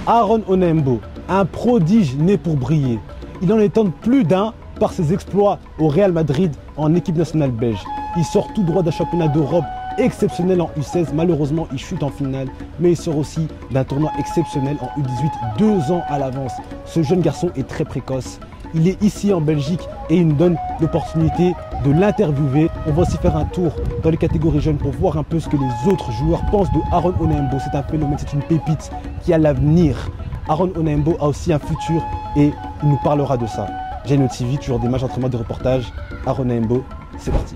Aaron Onembo, un prodige né pour briller. Il en étonne plus d'un par ses exploits au Real Madrid en équipe nationale belge. Il sort tout droit d'un championnat d'Europe exceptionnel en U16. Malheureusement, il chute en finale, mais il sort aussi d'un tournoi exceptionnel en U18, 2 ans à l'avance. Ce jeune garçon est très précoce. Il est ici en Belgique et il nous donne l'opportunité de l'interviewer. On va aussi faire un tour dans les catégories jeunes pour voir un peu ce que les autres joueurs pensent de Aaron Onembo. C'est un phénomène, c'est une pépite qui a l'avenir. Aaron Onembo a aussi un futur et il nous parlera de ça. Geno TV, toujours des matchs d'entraînement, des reportages. Aaron Onembo, c'est parti.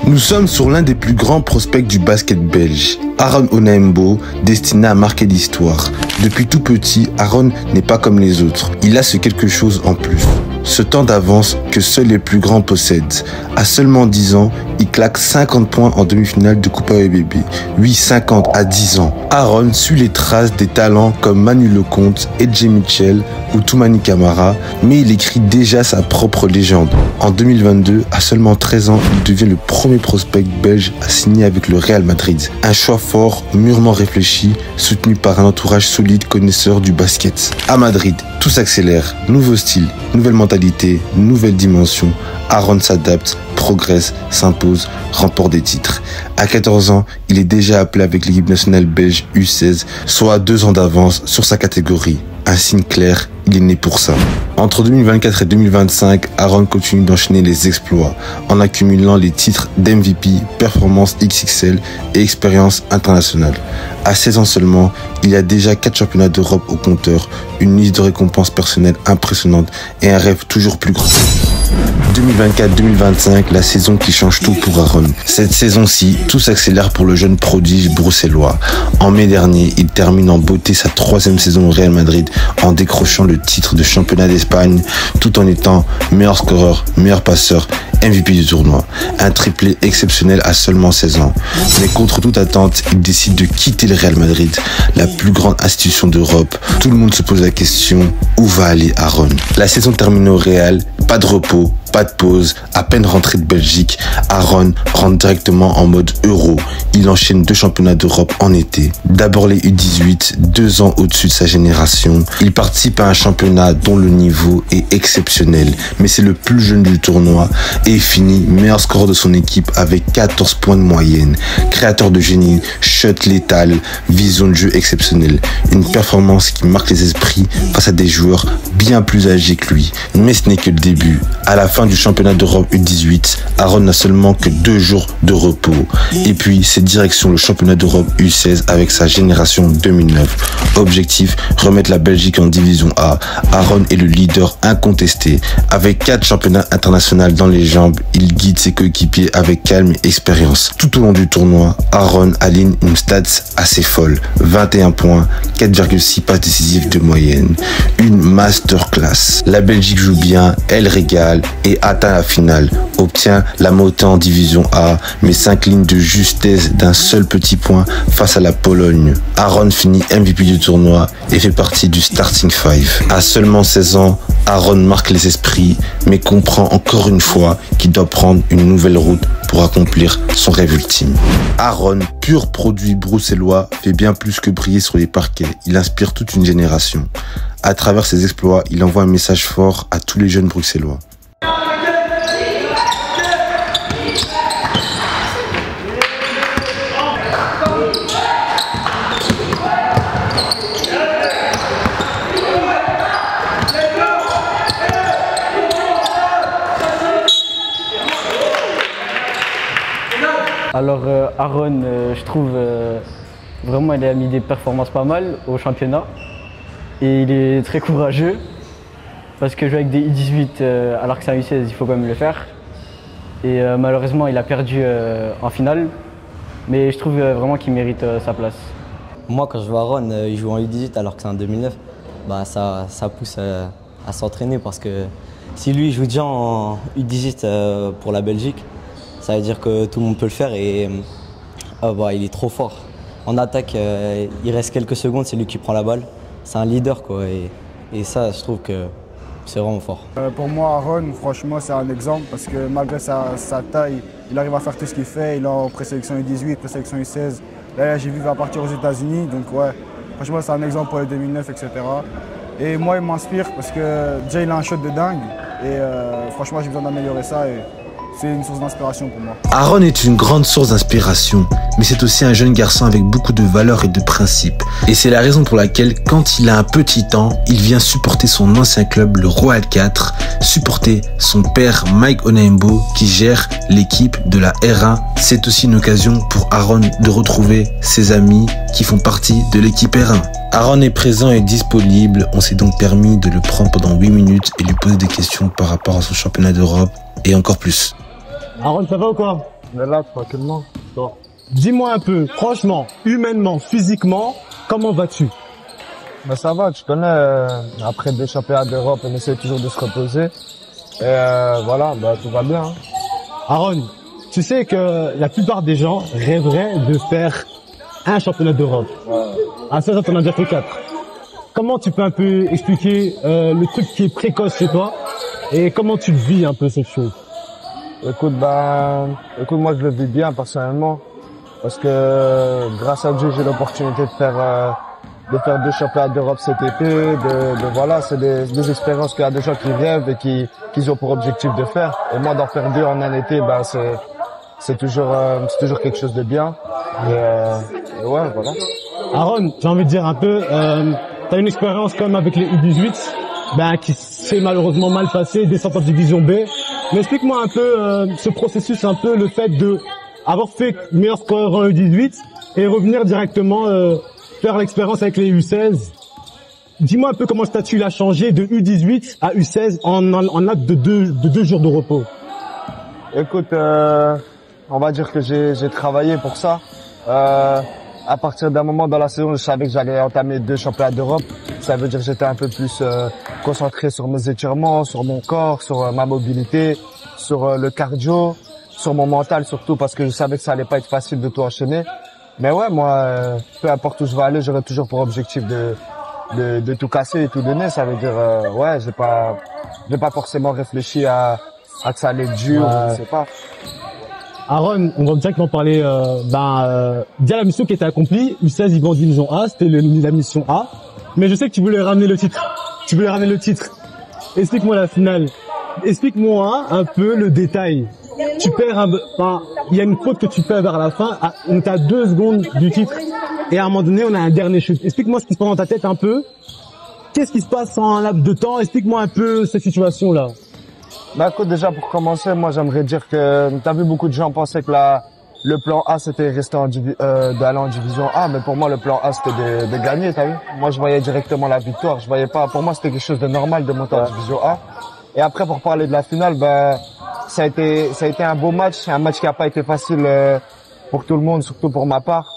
Nous sommes sur l'un des plus grands prospects du basket belge, Aaron Onembo, destiné à marquer l'histoire. Depuis tout petit, Aaron n'est pas comme les autres. Il a ce quelque chose en plus. Ce temps d'avance que seuls les plus grands possèdent. À seulement 10 ans, il claque 50 points en demi-finale de Coupa EBB. Oui, 50 à 10 ans. Aaron suit les traces des talents comme Manu Lecomte, Edje Mitchell ou Toumani Camara, mais il écrit déjà sa propre légende. En 2022, à seulement 13 ans, il devient le premier prospect belge à signer avec le Real Madrid. Un choix fort, mûrement réfléchi, soutenu par un entourage solide connaisseur du basket. À Madrid, tout s'accélère. Nouveau style, nouvelle mentalité, nouvelle dimension. Aaron s'adapte, progresse, s'impose, remporte des titres. À 14 ans, il est déjà appelé avec l'équipe nationale belge U16, soit 2 ans d'avance sur sa catégorie. Un signe clair, il est né pour ça. Entre 2024 et 2025, Aaron continue d'enchaîner les exploits en accumulant les titres d'MVP, performance XXL et expérience internationale. À 16 ans seulement, il y a déjà 4 championnats d'Europe au compteur, une liste de récompenses personnelles impressionnante et un rêve toujours plus grand. 2024-2025, la saison qui change tout pour Aaron. Cette saison-ci, tout s'accélère pour le jeune prodige bruxellois. En mai dernier, il termine en beauté sa 3e saison au Real Madrid en décrochant le titre de championnat d'Espagne tout en étant meilleur scoreur, meilleur passeur, MVP du tournoi. Un triplé exceptionnel à seulement 16 ans. Mais contre toute attente, il décide de quitter le Real Madrid, la plus grande institution d'Europe. Tout le monde se pose la question, où va aller Aaron? La saison terminée au Real, pas de repos, pas de pause, à peine rentré de Belgique, Aaron rentre directement en mode Euro. Il enchaîne 2 championnats d'Europe en été. D'abord les U18, 2 ans au-dessus de sa génération. Il participe à un championnat dont le niveau est exceptionnel, mais c'est le plus jeune du tournoi et finit meilleur scoreur de son équipe avec 14 points de moyenne. Créateur de génie, shot létal, vision de jeu exceptionnelle. Une performance qui marque les esprits face à des joueurs bien plus âgés que lui. Mais ce n'est que le début. À la fin du championnat d'Europe U18, Aaron n'a seulement que 2 jours de repos. Et puis, c'est direction le championnat d'Europe U16 avec sa génération 2009. Objectif, remettre la Belgique en division A. Aaron est le leader incontesté. Avec 4 championnats internationaux dans les jambes, il guide ses coéquipiers avec calme et expérience. Tout au long du tournoi, Aaron aligne une stats assez folle. 21 points, 4,6 passes décisives de moyenne. Une masterclass. La Belgique joue bien, elle régale et atteint la finale, obtient la montée en division A, mais s'incline de justesse d'un seul petit point face à la Pologne. Aaron finit MVP du tournoi et fait partie du starting 5. À seulement 16 ans, Aaron marque les esprits, mais comprend encore une fois qu'il doit prendre une nouvelle route pour accomplir son rêve ultime. Aaron, pur produit bruxellois, fait bien plus que briller sur les parquets. Il inspire toute une génération. À travers ses exploits, il envoie un message fort à tous les jeunes bruxellois. Alors Aaron, je trouve vraiment il a mis des performances pas mal au championnat et il est très courageux parce que jouer avec des U18 alors que c'est un U16 il faut quand même le faire et malheureusement il a perdu en finale mais je trouve vraiment qu'il mérite sa place. Moi quand je vois Aaron, il joue en U18 alors que c'est en 2009, bah, ça pousse à s'entraîner parce que si lui joue déjà en U18 pour la Belgique, ça veut dire que tout le monde peut le faire et bah, il est trop fort. En attaque, il reste quelques secondes, c'est lui qui prend la balle. C'est un leader quoi, et ça, je trouve que c'est vraiment fort. Pour moi, Aaron, franchement, c'est un exemple parce que malgré sa taille, il arrive à faire tout ce qu'il fait. Il est en présélection U18, présélection U16, Là, j'ai vu qu'il va partir aux États-Unis. Donc, ouais, franchement, c'est un exemple pour les 2009, etc. Et moi, il m'inspire parce que déjà, il a un shot de dingue. Et franchement, j'ai besoin d'améliorer ça. Et c'est une source d'inspiration pour moi. Aaron est une grande source d'inspiration, mais c'est aussi un jeune garçon avec beaucoup de valeurs et de principes. Et c'est la raison pour laquelle, quand il a un petit temps, il vient supporter son ancien club, le Royal 4, supporter son père Mike Onaimbo qui gère l'équipe de la R1. C'est aussi une occasion pour Aaron de retrouver ses amis qui font partie de l'équipe R1. Aaron est présent et disponible, on s'est donc permis de le prendre pendant 8 minutes et lui poser des questions par rapport à son championnat d'Europe et encore plus. Aaron, ça va ou quoi? On est là, tranquillement. Toi. Dis-moi un peu, franchement, humainement, physiquement, comment vas-tu? Mais ça va, tu connais, après 2 championnats d'Europe, on essaie toujours de se reposer. Et voilà, bah, tout va bien. Hein. Aaron, tu sais que la plupart des gens rêveraient de faire un championnat d'Europe. À ça, t'en as déjà fait 4. Comment tu peux un peu expliquer le truc qui est précoce chez toi et comment tu vis un peu cette chose? Écoute, moi je le vis bien personnellement parce que grâce à Dieu j'ai l'opportunité de faire 2 championnats d'Europe cet été. Voilà, c'est des expériences qu'il y a des gens qui rêvent et qui ont pour objectif de faire. Et moi d'en faire 2 en un été, ben c'est toujours quelque chose de bien. Et ouais, voilà. Aaron, j'ai envie de dire un peu, t'as une expérience comme avec les U18, qui s'est malheureusement mal passé, descente en division B. Mais explique-moi un peu ce processus, un peu le fait de avoir fait meilleur scoreur en U18 et revenir directement faire l'expérience avec les U16. Dis-moi un peu comment le statut a changé de U18 à U16 en acte de 2 jours de repos. Écoute, on va dire que j'ai travaillé pour ça. À partir d'un moment dans la saison, je savais que j'allais entamer 2 championnats d'Europe. Ça veut dire que j'étais un peu plus concentré sur mes étirements, sur mon corps, sur ma mobilité, sur le cardio, sur mon mental surtout parce que je savais que ça allait pas être facile de tout enchaîner. Mais ouais, moi, peu importe où je vais aller, j'aurai toujours pour objectif de tout casser et tout donner. Ça veut dire, ouais, j'ai pas forcément réfléchi à que ça allait être dur, je sais pas. Aaron, on va directement parler déjà la mission qui était accomplie. U16, ils vont en division A, c'était la mission A. Mais je sais que tu voulais ramener le titre. Explique-moi la finale. Explique-moi un peu le détail. Tu perds il y a une faute que tu perds vers la fin. On est à 2 secondes du titre. Et à un moment donné, on a un dernier chute. Explique-moi ce qui se passe dans ta tête un peu. Qu'est-ce qui se passe en un laps de temps? Explique-moi un peu cette situation-là. Bah écoute, déjà pour commencer, moi j'aimerais dire que t'as vu beaucoup de gens pensaient que le plan A c'était rester d'aller en division A, mais pour moi le plan A c'était de gagner, t'as vu. Moi je voyais directement la victoire, je voyais pas, pour moi c'était quelque chose de normal de monter en division A. Et après pour parler de la finale, ça a été un beau match, un match qui a pas été facile pour tout le monde, surtout pour ma part,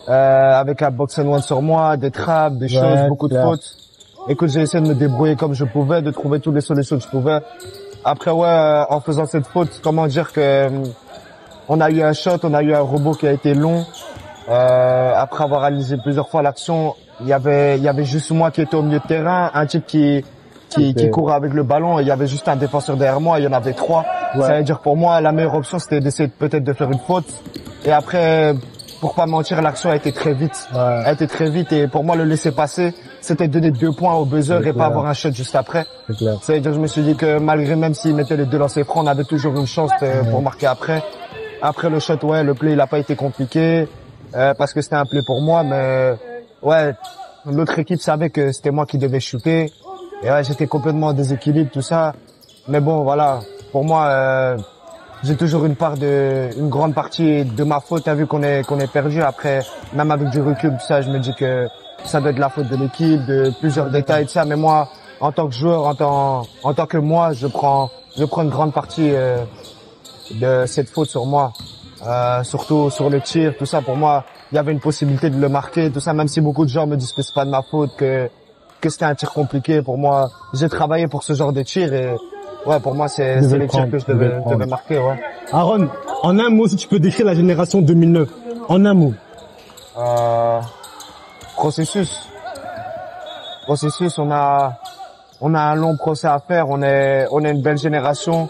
avec un box and one sur moi, des trappes, des choses, beaucoup de fautes. Écoute, j'ai essayé de me débrouiller comme je pouvais, de trouver toutes les solutions que je pouvais. Après, ouais, en faisant cette faute, comment dire que on a eu un shot, on a eu un robot qui a été long. Après avoir réalisé plusieurs fois l'action, il y avait juste moi qui était au milieu de terrain, un type qui courait avec le ballon et il y avait juste un défenseur derrière moi, il y en avait 3. Ouais. Ça veut dire pour moi, la meilleure option, c'était d'essayer peut-être de faire une faute. Et après, pour pas mentir, l'action a été très vite. Ouais. Elle a été très vite et pour moi, le laisser passer, c'était donner 2 points au buzzer et pas avoir un shot juste après. Ça veut dire que je me suis dit que malgré même s'il mettait les 2 lancers francs, on avait toujours une chance pour marquer après. Après le shot, ouais, le play, il a pas été compliqué parce que c'était un play pour moi, mais ouais, l'autre équipe savait que c'était moi qui devais shooter. Et ouais, j'étais complètement en déséquilibre, tout ça. Mais bon, voilà, pour moi, j'ai toujours une grande partie de ma faute, vu qu'on est perdu. Après, même avec du recul, tout ça, je me dis que ça doit être la faute de l'équipe, de plusieurs détails, tout ça. Mais moi, en tant que joueur, en tant que moi, je prends une grande partie de cette faute sur moi. Surtout sur le tir, tout ça. Pour moi, il y avait une possibilité de le marquer, tout ça. Même si beaucoup de gens me disent que c'est pas de ma faute, que c'était un tir compliqué. Pour moi, j'ai travaillé pour ce genre de tir et ouais, pour moi, c'est les tirs que je devais marquer, ouais. Aaron, en un mot, si tu peux décrire la génération 2009, en un mot. Processus, on a un long procès à faire, on est une belle génération,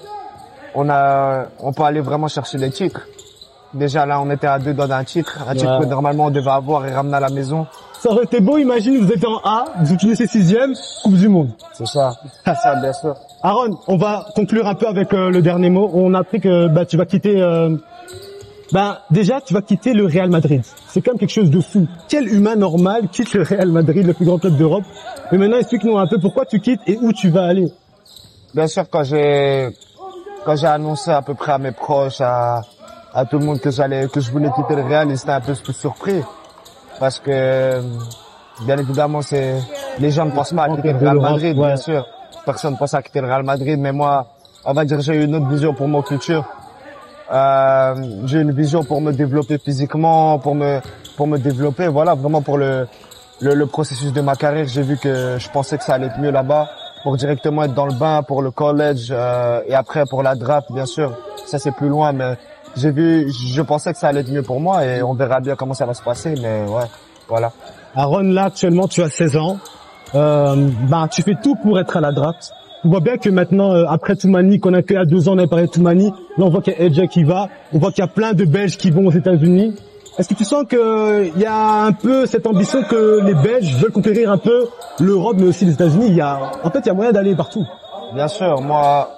on peut aller vraiment chercher les titres. Déjà là, on était à 2 doigts d'un titre. Un titre Ouais. que normalement on devait avoir et ramener à la maison. Ça aurait été beau, imagine, vous êtes en A, vous finissez 6e, Coupe du Monde. C'est ça. Ça, bien sûr. Aaron, on va conclure un peu avec le dernier mot. On a appris que tu vas quitter... déjà, tu vas quitter le Real Madrid. C'est quand même quelque chose de fou. Quel humain normal quitte le Real Madrid, le plus grand club d'Europe? Mais maintenant, explique-nous un peu pourquoi tu quittes et où tu vas aller. Bien sûr, quand j'ai annoncé à peu près à mes proches, à tout le monde que je voulais quitter le Real, ils étaient un peu plus surpris. Parce que, bien évidemment, les gens ne pensent pas à quitter le Real Madrid, ouais. bien sûr. Personne ne pense à quitter le Real Madrid, mais moi, on va dire, j'ai une autre vision pour mon futur. J'ai une vision pour me développer physiquement, pour me développer, voilà, vraiment pour le processus de ma carrière. J'ai vu que je pensais que ça allait être mieux là-bas, pour directement être dans le bain, pour le college, et après pour la draft, bien sûr. Ça, c'est plus loin, mais je pensais que ça allait être mieux pour moi et on verra bien comment ça va se passer, mais ouais, voilà. Aaron, là, actuellement, tu as 16 ans. Tu fais tout pour être à la draft. On voit bien que maintenant, après Toumani, qu'on a que à 2 ans, on avait parlé de Toumani, là, on voit qu'il y a Edja qui va. On voit qu'il y a plein de Belges qui vont aux États-Unis. Est-ce que tu sens qu'il y a un peu cette ambition que les Belges veulent conquérir un peu l'Europe, mais aussi les États-Unis? Il y a moyen d'aller partout. Bien sûr, moi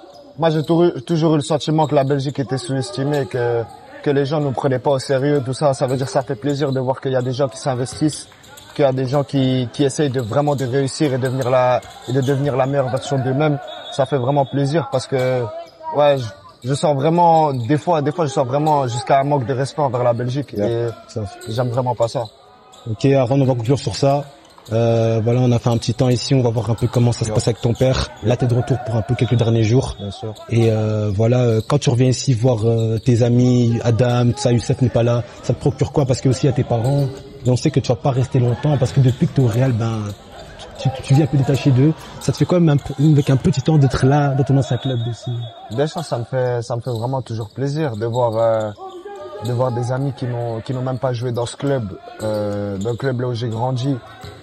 j'ai toujours eu le sentiment que la Belgique était sous-estimée, que les gens ne nous prenaient pas au sérieux, tout ça. Ça veut dire que ça fait plaisir de voir qu'il y a des gens qui s'investissent, qu'il y a des gens qui essayent de réussir et de devenir la meilleure version d'eux-mêmes. Ça fait vraiment plaisir parce que ouais, je sens vraiment des fois je sens vraiment jusqu'à un manque de respect envers la Belgique et j'aime vraiment pas ça. Ok, Aaron, on va conclure sur ça. Voilà, on a fait un petit temps ici, on va voir un peu comment ça se passe avec ton père. Là, t'es de retour pour un peu quelques derniers jours. Bien sûr. Et quand tu reviens ici voir tes amis, Adam, tout ça, Youssef n'est pas là, ça te procure quoi? Parce que aussi à tes parents, et on sait que tu vas pas rester longtemps parce que depuis que tu es au Real, tu viens un peu détaché d'eux. Ça te fait quand même avec un petit temps d'être là dans ton ancien club aussi? Bien sûr, ça me fait vraiment toujours plaisir de voir des amis qui n'ont même pas joué dans ce club, dans le club là où j'ai grandi,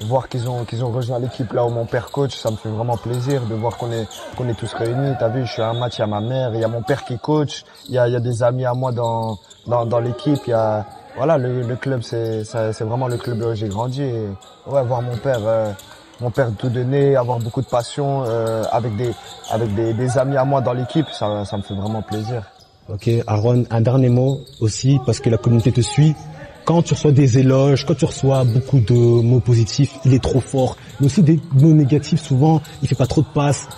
voir qu'ils ont rejoint l'équipe là où mon père coach, ça me fait vraiment plaisir de voir qu'on est tous réunis. T'as vu, je suis à un match, il y a ma mère, il y a mon père qui coach, il y a des amis à moi dans l'équipe, voilà, le club c'est vraiment le club là où j'ai grandi et ouais, voir mon père tout donner, avoir beaucoup de passion, avec des amis à moi dans l'équipe, ça me fait vraiment plaisir. Ok, Aaron, un dernier mot aussi, parce que la communauté te suit. Quand tu reçois des éloges, quand tu reçois beaucoup de mots positifs, il est trop fort. Mais aussi des mots négatifs, souvent, il fait pas trop de passes.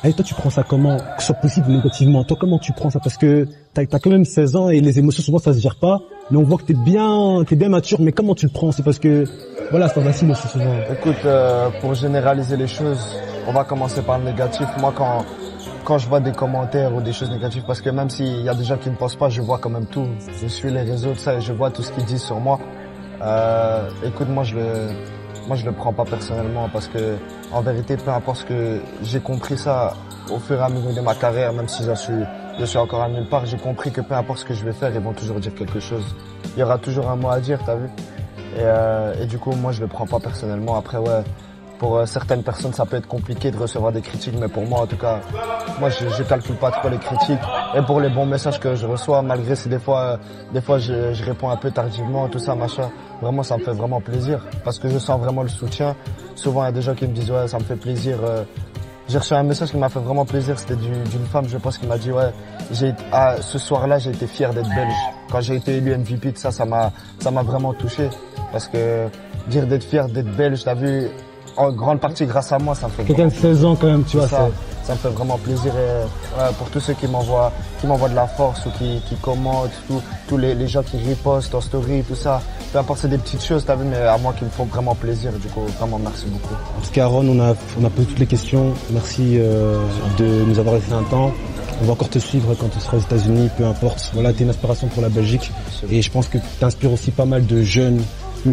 Et toi, tu prends ça comment? Que ce soit positif ou négativement. Toi, comment tu prends ça? Parce que t'as quand même 16 ans et les émotions, souvent, ça se gère pas. Mais on voit que t'es bien mature. Mais comment tu le prends? C'est parce que, voilà, c'est pas facile aussi souvent. Écoute, pour généraliser les choses, on va commencer par le négatif. Moi, quand je vois des commentaires ou des choses négatives, parce que même s'il y a des gens qui ne pensent pas, je vois quand même tout. Je suis les réseaux de ça et je vois tout ce qu'ils disent sur moi. Écoute, moi je le prends pas personnellement parce que en vérité, peu importe ce que j'ai compris ça au fur et à mesure de ma carrière, même si je suis encore à nulle part, j'ai compris que peu importe ce que je vais faire, ils vont toujours dire quelque chose. Il y aura toujours un mot à dire, t'as vu? Et du coup, moi je le prends pas personnellement. Après, ouais. Pour certaines personnes, ça peut être compliqué de recevoir des critiques, mais pour moi, en tout cas, moi, je calcule pas trop les critiques. Et pour les bons messages que je reçois, malgré si des fois, je réponds un peu tardivement, tout ça, machin, vraiment, ça me fait vraiment plaisir. Parce que je sens vraiment le soutien. Souvent, il y a des gens qui me disent, ouais, ça me fait plaisir. J'ai reçu un message qui m'a fait vraiment plaisir. C'était d'une femme, je pense, qui m'a dit, ouais, ce soir-là, j'ai été fier d'être belge. Quand j'ai été élu MVP, ça m'a vraiment touché. Parce que dire d'être fier d'être belge, t'as vu, en grande partie grâce à moi, ça me fait quelqu'un de 16 ans quand même, tu vois. Ça me fait vraiment plaisir et pour tous ceux qui m'envoient de la force ou qui commentent, tous les gens qui ripostent en story, tout ça. Peu importe, c'est des petites choses, t'as vu, mais à moi qui me font vraiment plaisir. Du coup, vraiment merci beaucoup. En tout cas, Aaron, on a posé toutes les questions. Merci de nous avoir laissé un temps. On va encore te suivre quand tu seras aux États-Unis, peu importe. Voilà, t'es une inspiration pour la Belgique. Et je pense que tu inspires aussi pas mal de jeunes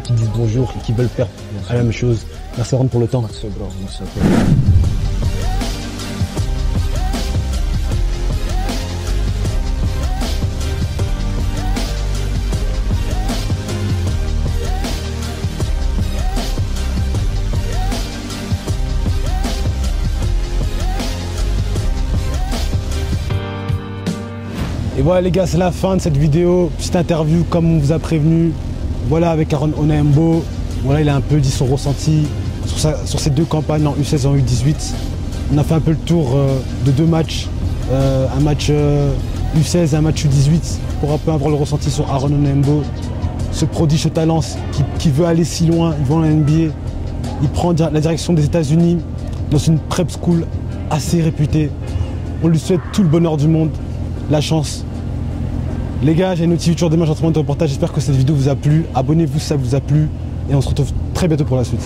qui disent bonjour et qui veulent faire la même chose. Merci Aaron pour le temps. Merci bro, merci à toi. Et Et voilà les gars, c'est la fin de cette vidéo. Petite interview comme on vous a prévenu. Voilà, avec Aaron Onaembo. Voilà, il a un peu dit son ressenti sur ces 2 campagnes en U16 et en U18. On a fait un peu le tour de 2 matchs. Un match U16 et un match U18 pour un peu avoir le ressenti sur Aaron Onaembo. Ce prodige de talent qui veut aller si loin, il va en NBA. Il prend la direction des États-Unis dans une prep school assez réputée. On lui souhaite tout le bonheur du monde, la chance. Les gars, j'ai une autre vidéo demain, j'entends de reportage. J'espère que cette vidéo vous a plu. Abonnez-vous si ça vous a plu. Et on se retrouve très bientôt pour la suite.